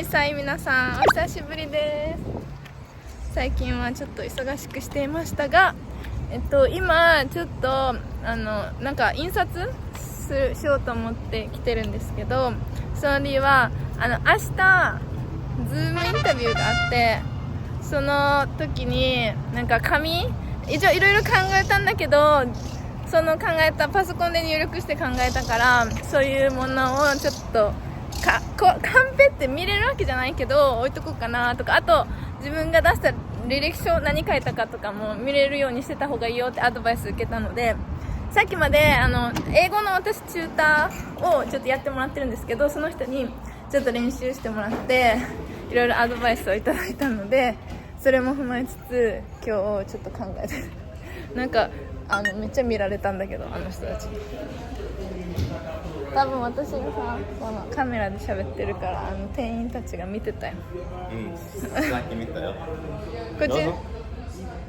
はいさい皆さんお久しぶりです。最近はちょっと忙しくしていましたが、今ちょっとなんか印刷しようと思って来てるんですけど、その理由は明日ズームインタビューがあって、その時になんか一応いろいろ考えたんだけど、その考えたパソコンで入力して考えたから、そういうものをちょっとカンペって見れるわけじゃないけど置いとこうかなとか、あと自分が出した履歴書何書いたかとかも見れるようにしてた方がいいよってアドバイス受けたので、さっきまで英語の私チューターをちょっとやってもらってるんですけど、その人にちょっと練習してもらっていろいろアドバイスをいただいたので、それも踏まえつつ今日ちょっと考えてるなんかめっちゃ見られたんだけど、あの人たちに多分私がさ、このカメラで喋ってるから店員たちが見てたよ。さっき見たよ。こっち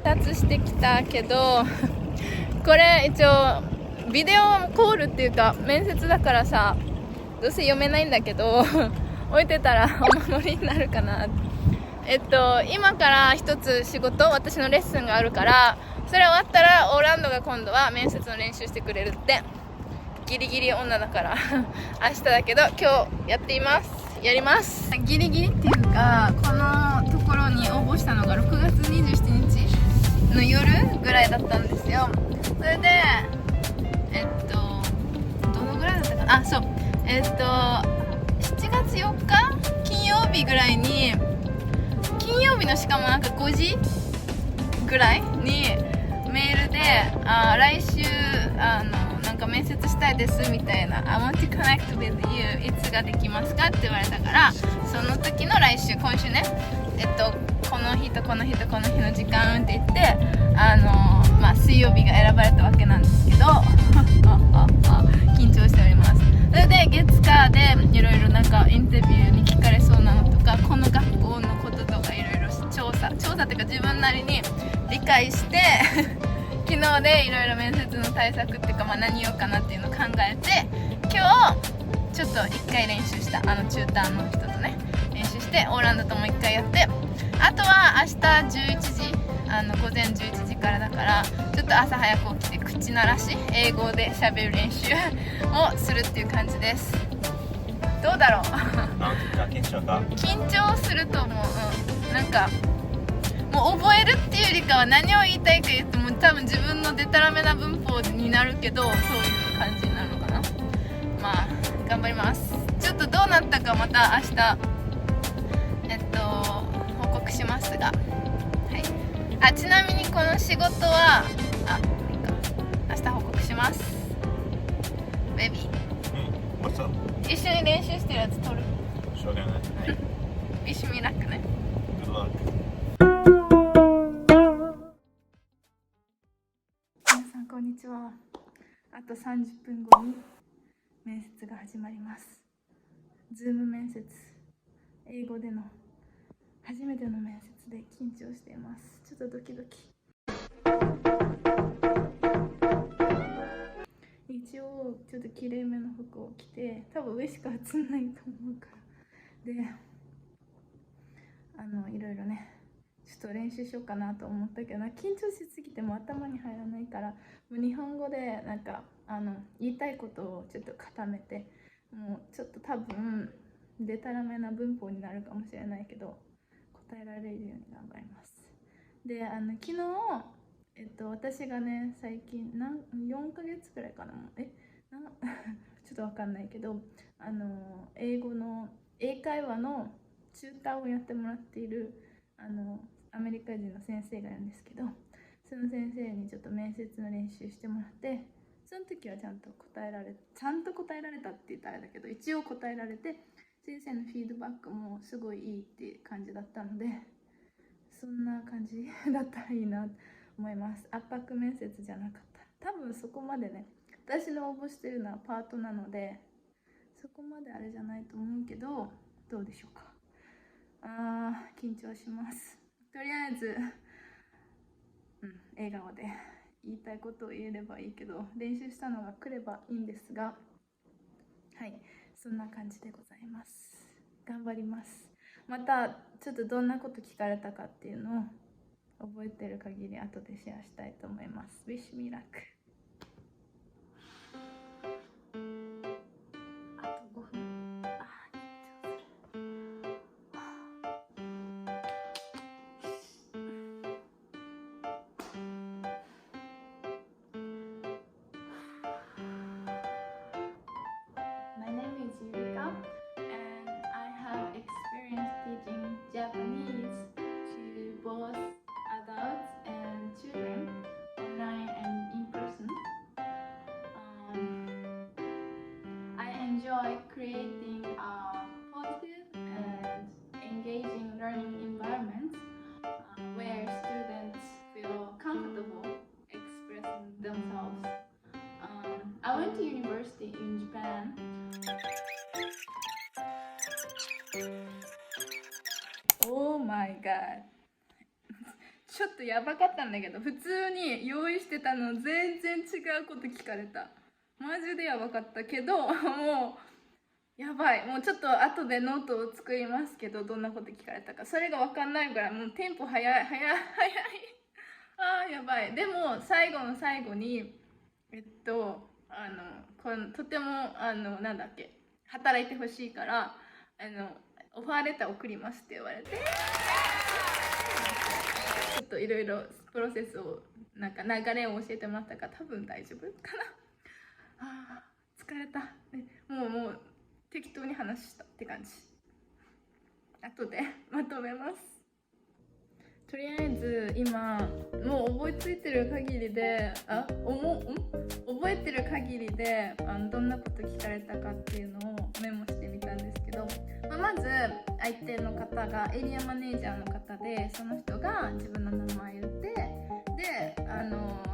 2つしてきたけどこれ一応ビデオコールっていうか面接だからさ、どうせ読めないんだけど置いてたらお守りになるかな。今から一つ仕事、私のレッスンがあるから、それ終わったらオーランドが今度は面接の練習してくれるって。ギリギリ女だから明日だけど今日やります。ギリギリっていうか、このところに応募したのが6月27日の夜ぐらいだったんですよ。それでどのぐらいだったかな、そう7月4日金曜日ぐらいに、金曜日のしかもなんか5時ぐらいにメールで来週なんか面接したいですみたいな I want to connect with you いつができますかって言われたから、その時の来週、今週ね、この日とこの日とこの日の時間って言って水曜日が選ばれたわけなんですけど緊張しております。それで月火でいろいろなんかインタビューに聞かれそうなのとか、この学校のこととかいろいろ調査っていうか自分なりに理解して昨日でいろいろ面接の対策っていうか、何言おうかなっていうのを考えて、今日ちょっと1回練習した。チューターの人とね練習して、オーランドとも1回やって、あとは明日11時午前11時からだから、ちょっと朝早く起きて口鳴らし英語で喋る練習をするっていう感じです。どうだろう緊張すると思う、なんかもう覚えるっていうよりかは何を言いたいか言っても多分自分のデタラメな文法になるけど、そういう感じになるのかな。頑張ります。ちょっとどうなったかまた明日報告しますが、はい。ちなみにこの仕事は明日報告します。ベビー、一緒に練習してるやつ撮る。しょうがない。wish me luck ね。Good luck。皆さんこんにちは。あと30分後に面接が始まります。ズーム面接、英語での初めての面接で緊張しています。ちょっとドキドキ。一応ちょっときれいめの服を着て、多分上しか映んないと思うからで、いろいろねちょっと練習しようかなと思ったけど、緊張しすぎても頭に入らないから、もう日本語でなんか言いたいことをちょっと固めて、もうちょっと多分デタラメな文法になるかもしれないけど答えられるように頑張ります。で昨日私がね最近4ヶ月くらいかな、ちょっとわかんないけど英語の英会話のチューターをやってもらっているアメリカ人の先生がいるんですけど、その先生にちょっと面接の練習してもらって、その時はちゃんと答えられたって言ったらあれだけど、一応答えられて、先生のフィードバックもすごいいいって感じだったので、そんな感じだったらいいなと思います。圧迫面接じゃなかった。多分そこまでね、私の応募してるのはパートなのでそこまであれじゃないと思うけど、どうでしょうか。緊張します。とりあえず笑顔で言いたいことを言えればいいけど、練習したのが来ればいいんですが、はい、そんな感じでございます。頑張ります。またちょっとどんなこと聞かれたかっていうのを覚えてる限り後でシェアしたいと思います。 Wish me luck。 あと5分。My name is Yurika and I have experience teaching Japanese to both adults and children, online and in person. I enjoy creating a positive and engaging learning environment where students feel comfortable expressing themselves. I went to university in Japan. Oh my god ちょっとやばかったんだけど、普通に用意してたの全然違うこと聞かれた。マジでやばかったけど、もうやばい。もうちょっと後でノートを作りますけど、どんなこと聞かれたかそれが分かんないから、もうテンポ早いあーやばい。でも最後の最後にとてもなんだっけ、働いてほしいからオファーレター送りますって言われて、ちょっといろいろプロセスをなんか流れを教えてもらったから多分大丈夫かな。あー疲れた、ね、もう適当に話したって感じ。後でまとめます。とりあえず今もう覚えついてる限りで覚えてる限りでどんなこと聞かれたかっていうのをメモしてみたんですけど、まず相手の方がエリアマネージャーの方で、その人が自分の名前言って、で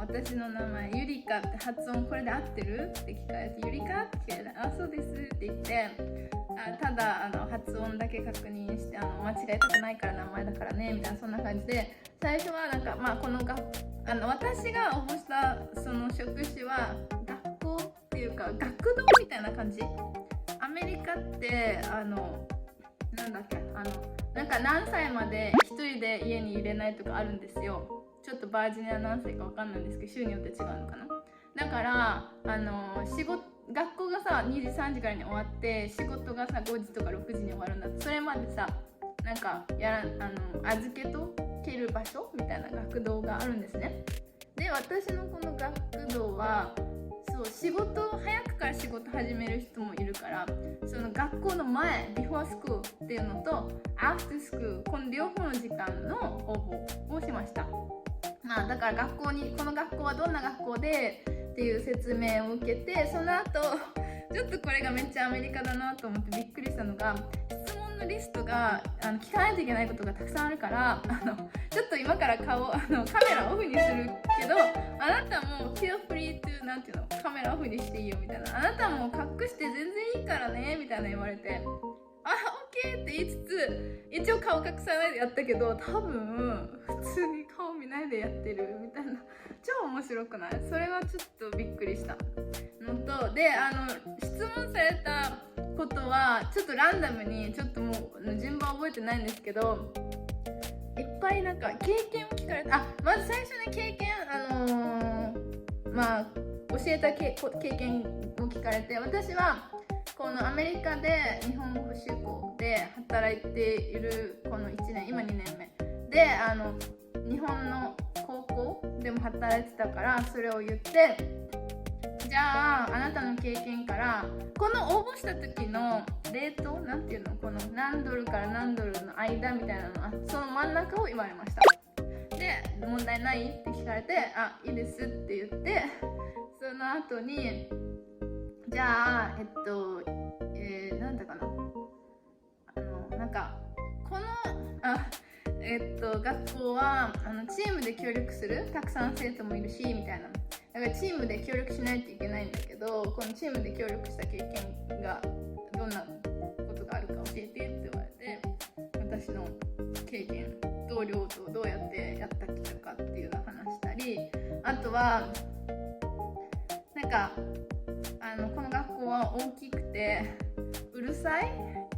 私の名前ゆりかって発音これで合ってるって聞かれて、ゆりかって聞かれて、あそうですって言って、ただ発音だけ確認して間違えたくないから名前だからねみたいな、そんな感じで最初はなんかこの私が応募したその職種は学校っていうか学童みたいな感じ。アメリカってなんだっけなんか何歳まで一人で家に入れないとかあるんですよ。ちょっとバージニア何歳か分かんないんですけど、州によって違うのかな。だから学校がさ2時3時からに終わって、仕事がさ5時とか6時に終わるんだって、それまでさなんか預けとける場所みたいな学童があるんですね。で私のこの学童はそう早くから仕事始める人もいるから、その学校の前ビフォースクールっていうのとアフタースクール、この両方の時間の応募をしました。だからこの学校はどんな学校でっていう説明を受けて、その後ちょっとこれがめっちゃアメリカだなと思ってびっくりしたのが、質問のリストが聞かないといけないことがたくさんあるから、ちょっと今からカメラオフにするけど、あなたも feel free to なんていうの、カメラオフにしていいよみたいな、あなたも隠して全然いいからねみたいな言われて、オッケーって言いつつ、一応顔隠さないでやったけど、多分普通に顔見ないでやってるみたいな、超面白くない？それはちょっとびっくりしたのと、で質問されたことはちょっとランダムに、ちょっともう順番覚えてないんですけど、いっぱいなんか経験を聞かれた。まず最初に経験教えた経験を聞かれて、私はこのアメリカで日本語補習校で働いているこの1年、今2年目で日本の高校でも働いてたから、それを言って、じゃああなたの経験からこの応募した時のレートなんていうの、この何ドルから何ドルの間みたいなの、その真ん中を言われました。で問題ないって聞かれて、いいですって言って、その後にじゃあなんだかな、なんかこの学校はチームで協力する、たくさん生徒もいるしみたいな、だからチームで協力しないといけないんだけど、このチームで協力した経験がどんなことがあるか教えてって言われて、私の経験、同僚とどうやってやってきたかっていうのを話したり、あとはなんかこの学校は大きくてうるさい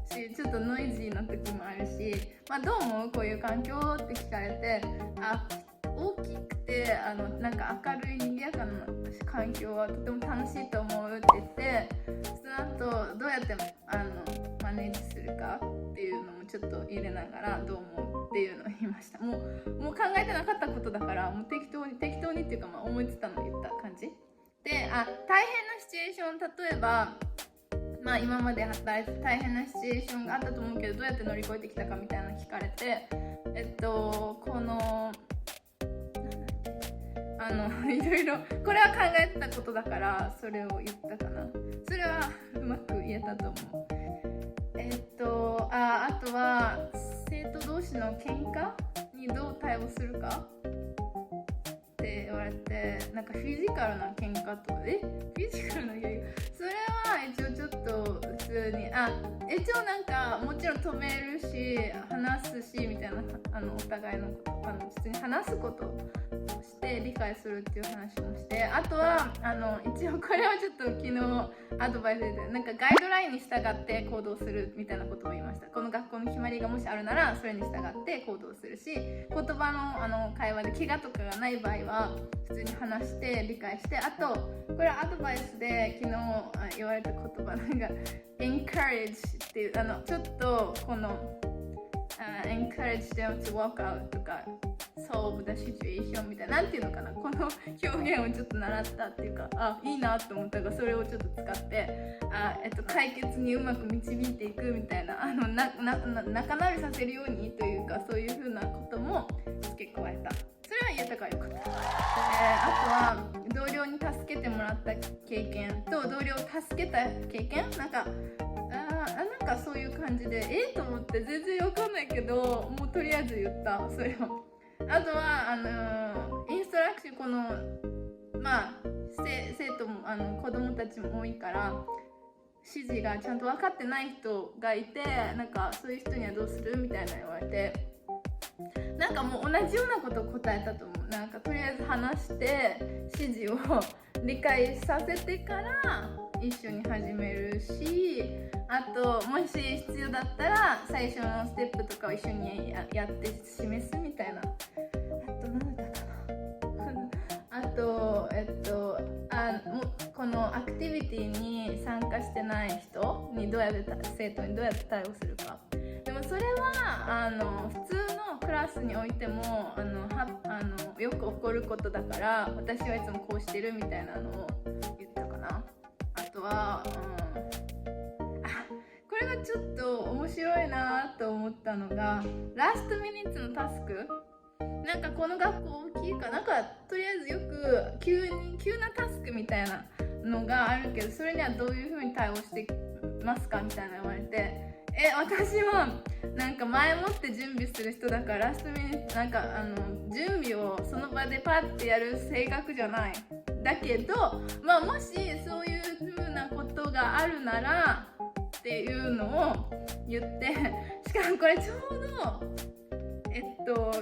し、ちょっとノイジーな時もあるし、まあ、どう思うこういう環境って聞かれて、大きくてなんか明るい賑やかな環境はとても楽しいと思うって言って、その後どうやってマネージするかっていうのもちょっと入れながらどう思うっていうのを言いました。もう考えてなかったことだから、もう適当にっていうか、まあ思いついたのを言った感じで、大変なシチュエーション、例えばまあ今まで働いて大変なシチュエーションがあったと思うけど、どうやって乗り越えてきたかみたいなの聞かれて、このいろいろこれは考えてたことだからそれを言ったかな。それはうまく言えたと思う。あとは生徒同士の喧嘩にどう対応するかって言われて、なんかフィジカルな喧嘩とかフィジカルな喧嘩、それは一応ちょっと普通に一応なんかもちろん止めるし話すしみたいな、お互いのこと普通に話すことをして理解するっていう話もして、あとは一応これはちょっと昨日アドバイスでなんかガイドラインに従って行動するみたいなことを言いました。この学校の決まりがもしあるならそれに従って行動するし、言葉の会話で怪我とかがない場合は普通に話して理解して、あとこれはアドバイスで昨日言われた言葉なんか encourage っていうちょっとこのencourage them to walk out とか solve the situation みたいな、なんていうのかな、この表現をちょっと習ったっていうか、いいなと思ったからそれをちょっと使って解決にうまく導いていくみたいな、仲直りさせるようにというか、そういう風なことも付け加えた。それは言えたからよかった。あとは同僚に助けてもらった経験と同僚を助けた経験、なんかそういう感じでと思って全然わかんないけど、もうとりあえず言ったそれを。あとはインストラクション、このまあ生徒も子供たちも多いから指示がちゃんと分かってない人がいて、なんかそういう人にはどうするみたいな言われて、なんかもう同じようなことを答えたと思う。なんかとりあえず話して指示を理解させてから一緒に始めるし、あともし必要だったら最初のステップとかを一緒にやって示すみたいな。あと何だったかなあとこのアクティビティに参加してない人に生徒にどうやって対応するか。でもそれは普通のクラスにおいてもよく起こることだから、私はいつもこうしてるみたいなのを言ったかな。あとは、これがちょっと面白いなと思ったのが、ラストミニッツのタスク。なんかこの学校大きいかなんか、とりあえずよく急なタスクみたいなのがあるけど、それにはどういう風に対応してますかみたいな言われて、私はなんか前もって準備する人だから、ラストミニッツなんか準備をその場でパッてやる性格じゃない。だけど、まあもしそういう風なことがあるならっていうのを言って、しかもこれちょうど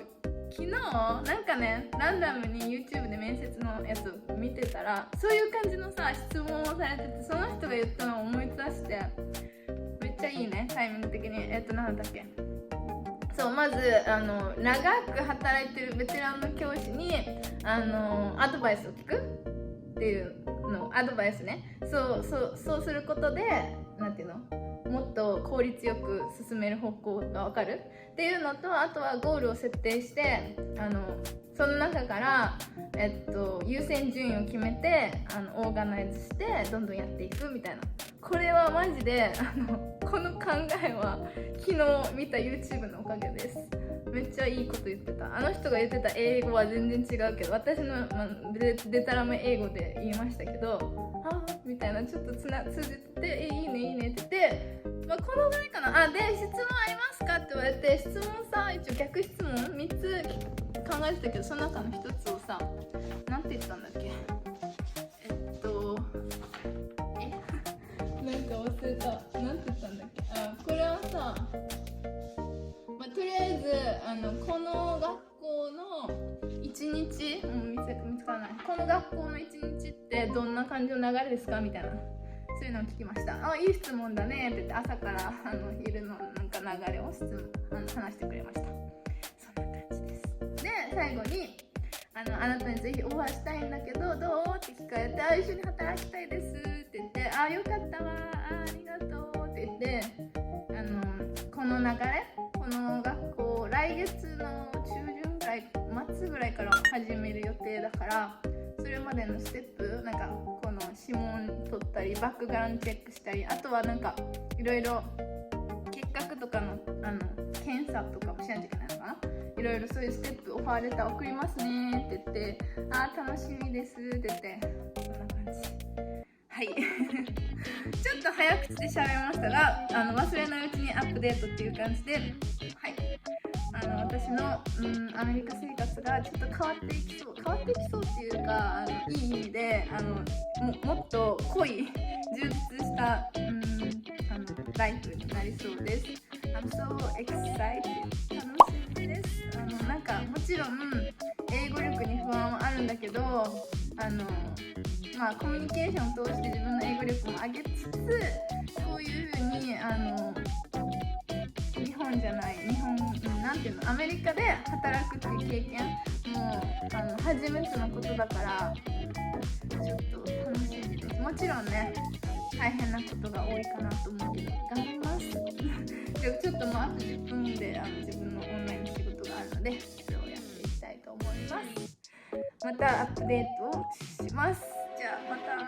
昨日なんかね、ランダムに YouTube で面接のやつを見てたら、そういう感じのさ質問をされてて、その人が言ったのを思い出して、めっちゃいいね、タイミング的に。なんだっけ、そうまず長く働いてるベテランの教師にアドバイスを聞くっていうの、アドバイスね、そうすることでなんていうの、もっと効率よく進める方向が分かるっていうのと、あとはゴールを設定してその中から、優先順位を決めてオーガナイズしてどんどんやっていくみたいな。これはマジでこの考えは昨日見た YouTube のおかげです。めっちゃいいこと言ってた。あの人が言ってた英語は全然違うけど、私の、デタラメ英語で言いましたけど、みたいな、ちょっと通じてて、いいねいいねって言って、このぐらいかな。で質問ありますかって言われて、質問さ、一応逆質問3つ考えてたけど、その中の1つをさ、なんて言ったんだっけ、なんか忘れた。なんて言ったんだっけ。これはさ、とりあえずこの学校の1日、見つからない。この学校の1日ってどんな感じの流れですかみたいな、そういうのを聞きました。いい質問だねって言って、朝から昼のなんか流れを話してくれました。そんな感じです。で最後にあなたにぜひオファーしたいんだけどどうって聞かれて、一緒に働きたいですって言って、よかったわ、ありがとうって言って、この流れ、この学校来月の中旬ぐらい末ぐらいから始める予定だから、それまでのステップ、なんかこの指紋取ったりバックグラウンドチェックしたり、あとはなんかいろいろ結核とかの検査とかもしないといけないのかな、いろいろそういうステップ、オファーレター送りますねって言って、楽しみですって言って、そんな感じ。はいちょっと早口で喋りましたが、忘れないうちにアップデートっていう感じで、はい、私の、アメリカ生活がちょっと変わっていきそうっていうか、いい意味でもっと濃い充実した、ライフになりそうです。I'm so excited。 楽しみです。なんかもちろん英語力に不安はあるんだけど、コミュニケーションを通して自分の英語力も上げつつ、こういう風になんていうの、アメリカで働くっていう経験も初めてのことだから、ちょっと楽しみです。もちろんね大変なことが多いかなと思うけど頑張りますちょっともうあと10分で自分のオンラインの仕事があるので、それをやっていきたいと思います。またアップデートをします。じゃあまた。